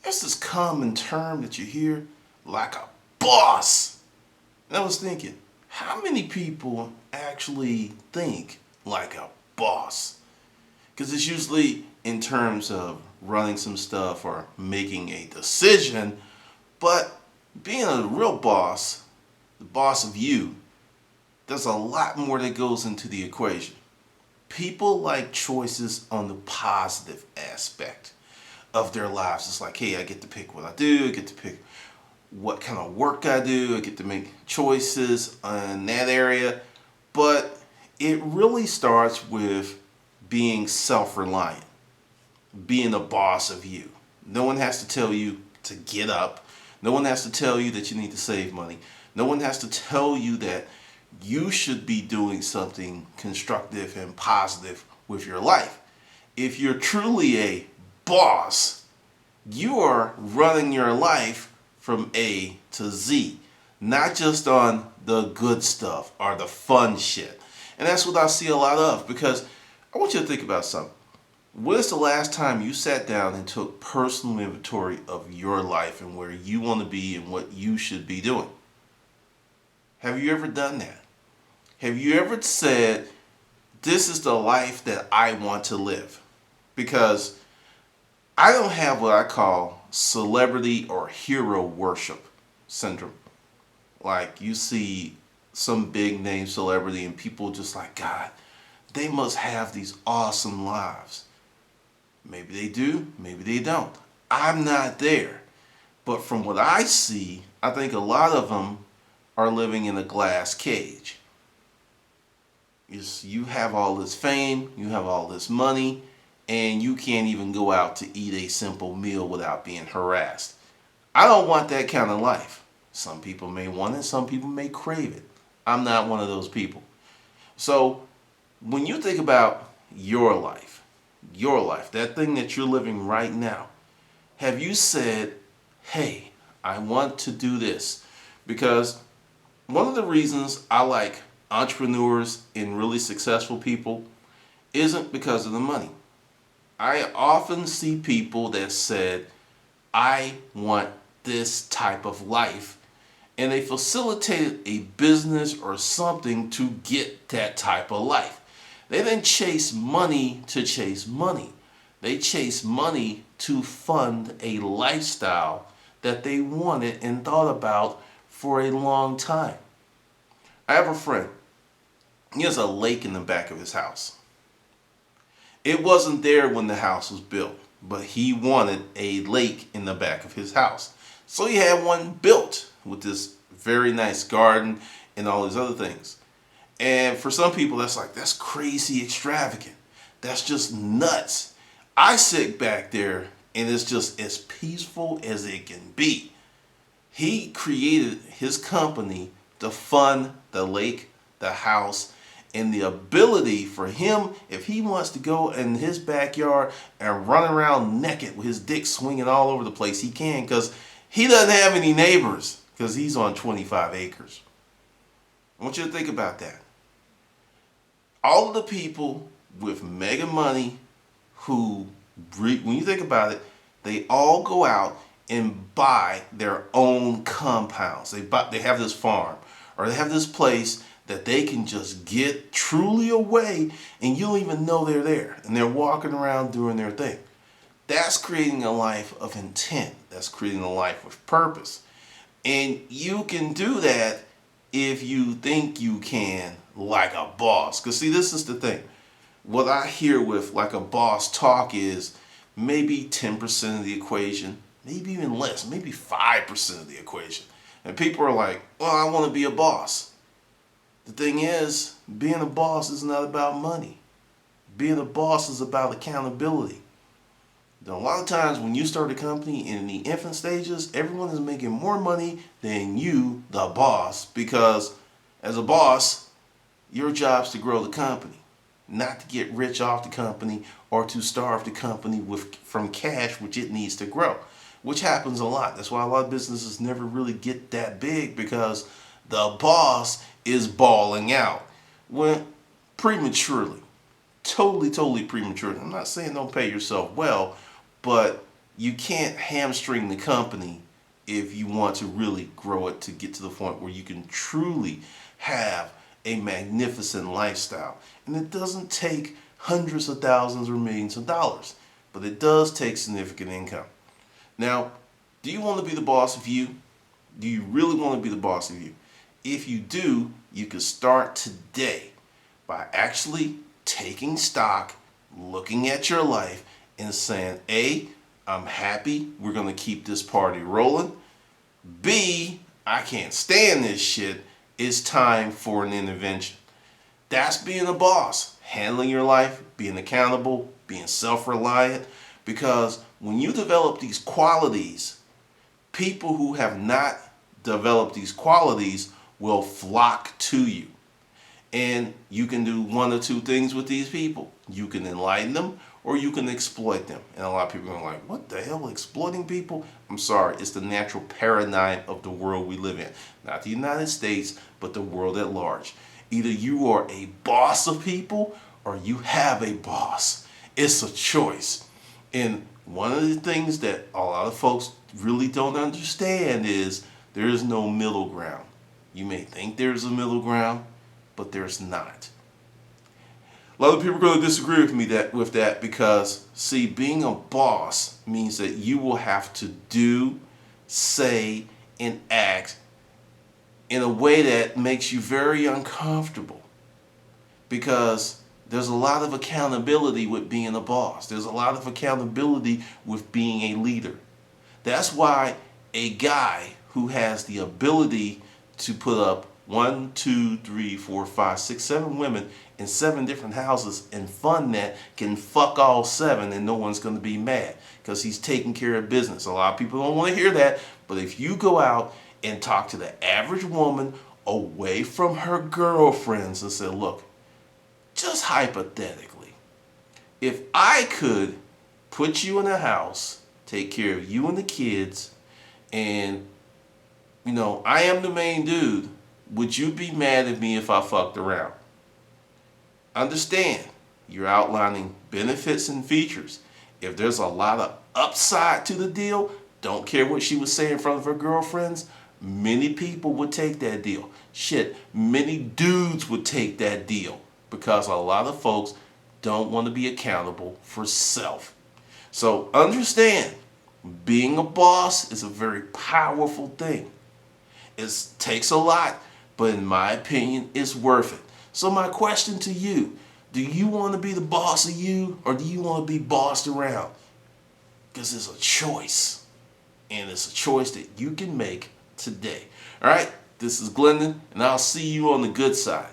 There's this common term that you hear, like a boss. And I was thinking, how many people actually think like a boss? Because it's usually in terms of running some stuff or making a decision, but being a real boss, the boss of you, there's a lot more that goes into the equation. People like choices on the positive aspect of their lives. It's like, hey, I get to pick what I do, I get to pick what kind of work I do, I get to make choices in that area. But it really starts with being self reliant, being the boss of you. No one has to tell you to get up, no one has to tell you that you need to save money, no one has to tell you that you should be doing something constructive and positive with your life. If you're truly a boss, you are running your life from A to Z, not just on the good stuff or the fun shit. And that's what I see a lot of, because I want you to think about something. When's the last time you sat down and took personal inventory of your life and where you want to be and what you should be doing? Have you ever done that? Have you ever said, this is the life that I want to live? Because I don't have what I call celebrity or hero worship syndrome. Like you see some big name celebrity and people just like, God, they must have these awesome lives. Maybe they do, maybe they don't. I'm not there. But from what I see, I think a lot of them are living in a glass cage. You have all this fame, you have all this money, and you can't even go out to eat a simple meal without being harassed. I don't want that kind of life. Some people may want it, some people may crave it. I'm not one of those people. So when you think about your life, that thing that you're living right now, have you said, hey, I want to do this? Because one of the reasons I like entrepreneurs and really successful people isn't because of the money. I often see people that said, I want this type of life, and they facilitated a business or something to get that type of life. They didn't chase money to chase money. They chase money to fund a lifestyle that they wanted and thought about for a long time. I have a friend. He has a lake in the back of his house. It wasn't there when the house was built, but he wanted a lake in the back of his house. So he had one built with this very nice garden and all these other things. And for some people, that's crazy extravagant. That's just nuts. I sit back there and it's just as peaceful as it can be. He created his company to fund the lake, the house, and the ability for him, if he wants to go in his backyard and run around naked with his dick swinging all over the place, he can, because he doesn't have any neighbors because he's on 25 acres. I want you to think about that. All of the people with mega money who, when you think about it, they all go out and buy their own compounds. They have this farm or they have this place that they can just get truly away and you don't even know they're there. And they're walking around doing their thing. That's creating a life of intent. That's creating a life with purpose. And you can do that if you think you can, like a boss. Because see, this is the thing. What I hear with like a boss talk is maybe 10% of the equation, maybe even less, maybe 5% of the equation. And people are like, well, I want to be a boss. The thing is, being a boss is not about money. Being a boss is about accountability. A lot of times when you start a company in the infant stages, everyone is making more money than you, the boss, because as a boss, your job is to grow the company, not to get rich off the company or to starve the company from cash which it needs to grow, which happens a lot. That's why a lot of businesses never really get that big, because the boss is balling out when prematurely, totally prematurely. I'm not saying don't pay yourself well, but you can't hamstring the company if you want to really grow it to get to the point where you can truly have a magnificent lifestyle. And it doesn't take hundreds of thousands or millions of dollars, but it does take significant income. Now, do you want to be the boss of you? Do you really want to be the boss of you? If you do, you can start today by actually taking stock, looking at your life, and saying, A, I'm happy we're going to keep this party rolling. B, I can't stand this shit. It's time for an intervention. That's being a boss, handling your life, being accountable, being self-reliant. Because when you develop these qualities, people who have not developed these qualities will flock to you. And you can do one or two things with these people. You can enlighten them or you can exploit them. And a lot of people are like, what the hell, exploiting people? I'm sorry, it's the natural paradigm of the world we live in. Not the United States, but the world at large. Either you are a boss of people or you have a boss. It's a choice. And one of the things that a lot of folks really don't understand is there is no middle ground. You may think there's a middle ground, but there's not. A lot of people are going to disagree with that because, see, being a boss means that you will have to do, say, and act in a way that makes you very uncomfortable, because there's a lot of accountability with being a boss. There's a lot of accountability with being a leader. That's why a guy who has the ability to put up 1, 2, 3, 4, 5, 6, 7 women in 7 different houses and fund that can fuck all 7 and no one's going to be mad because he's taking care of business. A lot of people don't want to hear that, but if you go out and talk to the average woman away from her girlfriends and say, look, just hypothetically, if I could put you in a house, take care of you and the kids, and, I am the main dude, would you be mad at me if I fucked around? Understand, you're outlining benefits and features. If there's a lot of upside to the deal, don't care what she would say in front of her girlfriends, many people would take that deal. Shit, many dudes would take that deal because a lot of folks don't want to be accountable for self. So understand, being a boss is a very powerful thing. It takes a lot, but in my opinion, it's worth it. So my question to you, do you want to be the boss of you or do you want to be bossed around? Because it's a choice, and it's a choice that you can make today. All right, this is Glendon, and I'll see you on the good side.